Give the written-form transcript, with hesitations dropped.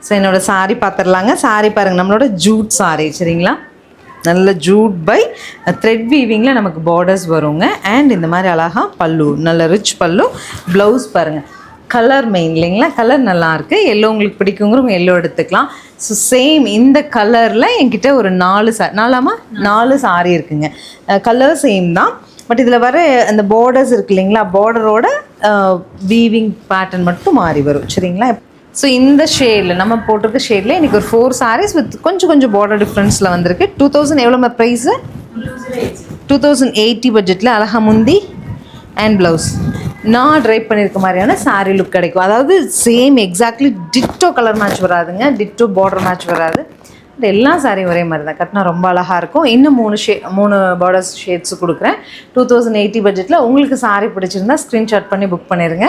So என்னோடய சாரீ பார்த்துடலாங்க. சாரீ பாருங்கள், நம்மளோட ஜூட் சாரீ சரிங்களா. நல்ல ஜூட் பை த்ரெட் வீவிங்கில் நமக்கு பார்டர்ஸ் வருங்க. அண்ட் இந்த மாதிரி அழகாக பல்லு, நல்ல ரிச் பல்லு. ப்ளவுஸ் பாருங்கள், கலர் மெயின் இல்லைங்களா, கலர் நல்லாயிருக்கு. எல்லோ உங்களுக்கு பிடிக்குங்கிறவங்க எல்லோ எடுத்துக்கலாம். ஸோ சேம் இந்த கலரில் என்கிட்ட ஒரு 4 சாரீ இருக்குங்க. கலர் சேம் தான், பட் இதில் வர அந்த பார்டர்ஸ் இருக்குது இல்லைங்களா, பார்டரோட வீவிங் பேட்டர்ன் மட்டும் மாறி வரும் சரிங்களா. ஸோ இந்த ஷேடில் நம்ம போட்டிருக்க ஷேடில் இன்றைக்கி ஒரு 4 சாரீஸ் வித் கொஞ்சம் பார்டர் டிஃப்ரென்ஸில் வந்திருக்கு. 2000 எவ்வளோ ப்ரைஸு? 2080 பட்ஜெட்டில் அழகா முந்தி அண்ட் ப்ளவுஸ். நான் ட்ரைப் பண்ணியிருக்க மாதிரியான சாரீ லுக் கிடைக்கும். அதாவது same exactly ditto colour match வராதுங்க, டிட்டோ பார்டர் மேட்ச் வராது. பட் எல்லா சாரியும் ஒரே மாதிரி தான், கட்டினா ரொம்ப அழகாக இருக்கும். இன்னும் 3 பார்டர்ஸ் ஷேட்ஸு கொடுக்குறேன். 2080 பட்ஜெட்டில் உங்களுக்கு சாரீ பிடிச்சிருந்தா ஸ்க்ரீன்ஷாட் பண்ணி புக் பண்ணிடுங்க.